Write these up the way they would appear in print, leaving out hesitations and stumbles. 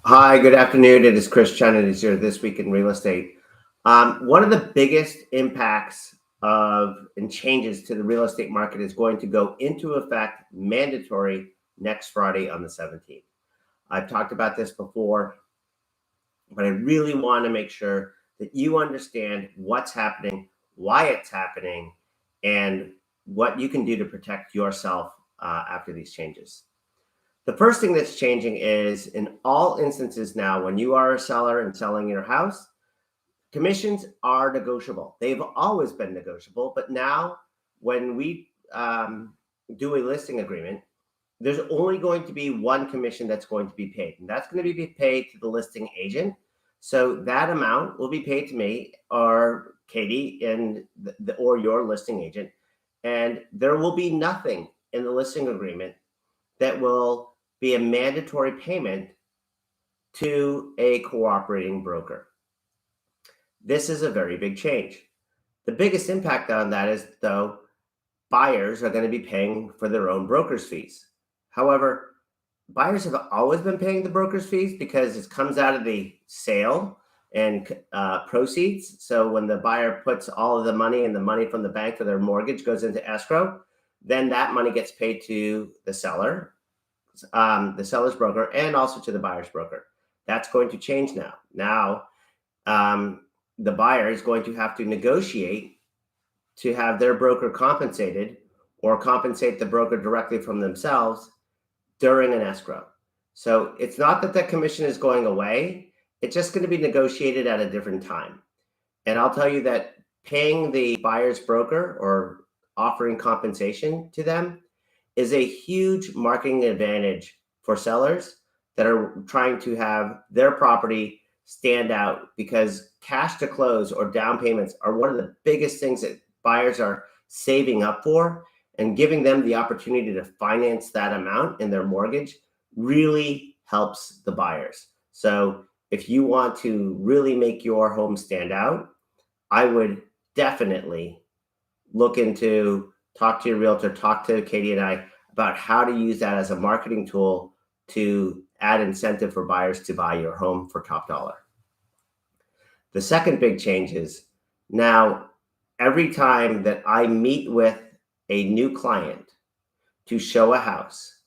Hi, good afternoon. It is Chris Cheney here this week in real estate. One of the biggest impacts of and changes to the real estate market is going to go into effect mandatory next Friday on the 17th. I've talked about this before, but I really want to make sure that you understand what's happening, why it's happening, and what you can do to protect yourself after these changes. The first thing that's changing is in all instances now, when you are a seller and selling your house, commissions are negotiable. They've always been negotiable, but now when we do a listing agreement, there's only going to be one commission that's going to be paid, and that's going to be paid to the listing agent. So that amount will be paid to me or Katie and or your listing agent, and there will be nothing in the listing agreement that will be a mandatory payment to a cooperating broker. This is a very big change. The biggest impact on that is, though, buyers are going to be paying for their own broker's fees. However, buyers have always been paying the broker's fees because it comes out of the sale and proceeds. So when the buyer puts all of the money and the money from the bank for their mortgage goes into escrow, then that money gets paid to the seller's broker, and also to the buyer's broker. That's going to change now. Now, the buyer is going to have to negotiate to have their broker compensated or compensate the broker directly from themselves during an escrow. So it's not that the commission is going away. It's just going to be negotiated at a different time. And I'll tell you that paying the buyer's broker or offering compensation to them is a huge marketing advantage for sellers that are trying to have their property stand out, because cash to close or down payments are one of the biggest things that buyers are saving up for, and giving them the opportunity to finance that amount in their mortgage really helps the buyers. So if you want to really make your home stand out, I would definitely look into, talk to your realtor, talk to Katie and I about how to use that as a marketing tool to add incentive for buyers to buy your home for top dollar. The second big change is now every time that I meet with a new client to show a house,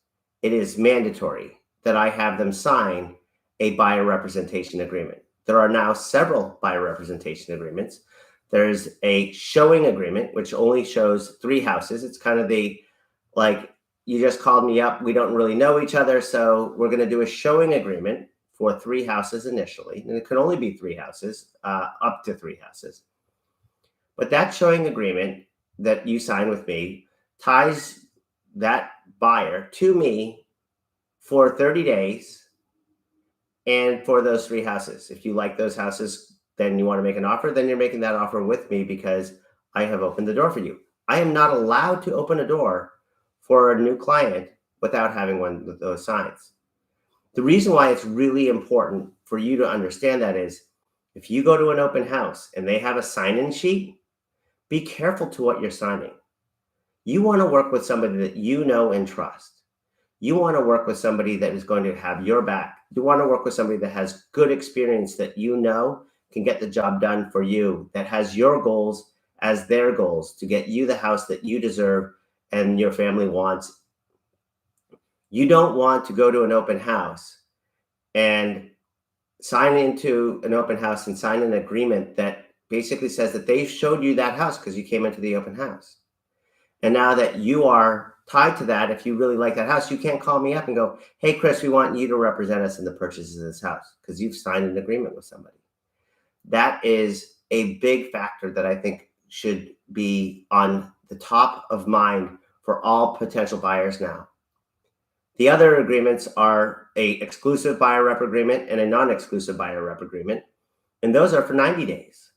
it is mandatory that I have them sign a buyer representation agreement. There are now several buyer representation agreements. There's a showing agreement, which only shows 3 houses. It's kind of the, like, you just called me up, we don't really know each other, so we're going to do a showing agreement for 3 houses initially. And it can only be 3 houses, up to 3 houses. But that showing agreement that you sign with me ties that buyer to me for 30 days and for those 3 houses. If you like those houses, then you want to make an offer, then you're making that offer with me because I have opened the door for you. I am not allowed to open a door for a new client without having one of those signs. The reason why it's really important for you to understand that is, if you go to an open house and they have a sign-in sheet, be careful to what you're signing. You want to work with somebody that you know and trust. You want to work with somebody that is going to have your back. You want to work with somebody that has good experience, that you know can get the job done for you, that has your goals as their goals to get you the house that you deserve and your family wants. You don't want to go to an open house and sign into an open house and sign an agreement that basically says that they showed you that house because you came into the open house. And now that you are tied to that, if you really like that house, you can't call me up and go, hey, Chris, we want you to represent us in the purchase of this house, because you've signed an agreement with somebody. That is a big factor that I think should be on the top of mind for all potential buyers now. The other agreements are a exclusive buyer rep agreement and a non-exclusive buyer rep agreement, and those are for 90 days.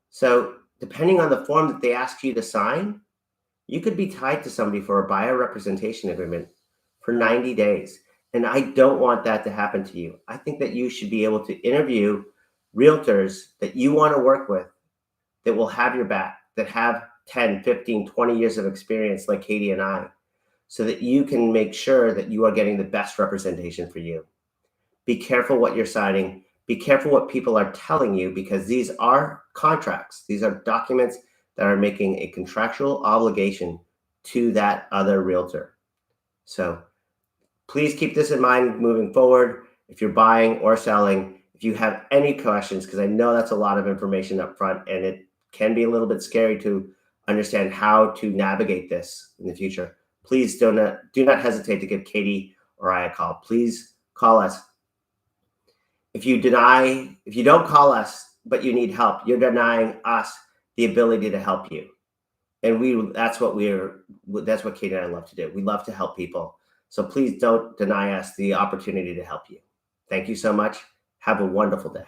So depending on the form that they ask you to sign, you could be tied to somebody for a buyer representation agreement for 90 days. And I don't want that to happen to you. I think that you should be able to interview realtors that you want to work with, that will have your back, that have 10, 15, 20 years of experience like Katie and I, so that you can make sure that you are getting the best representation for you. Be careful what you're signing. Be careful what people are telling you, because these are contracts. These are documents that are making a contractual obligation to that other realtor. So please keep this in mind moving forward. If you're buying or selling, if you have any questions, because I know that's a lot of information up front and it can be a little bit scary to understand how to navigate this in the future, please do not hesitate to give Katie or I a call. Please call us. If you don't call us, but you need help, you're denying us the ability to help you. And that's what Katie and I love to do. We love to help people. So please don't deny us the opportunity to help you. Thank you so much. Have a wonderful day.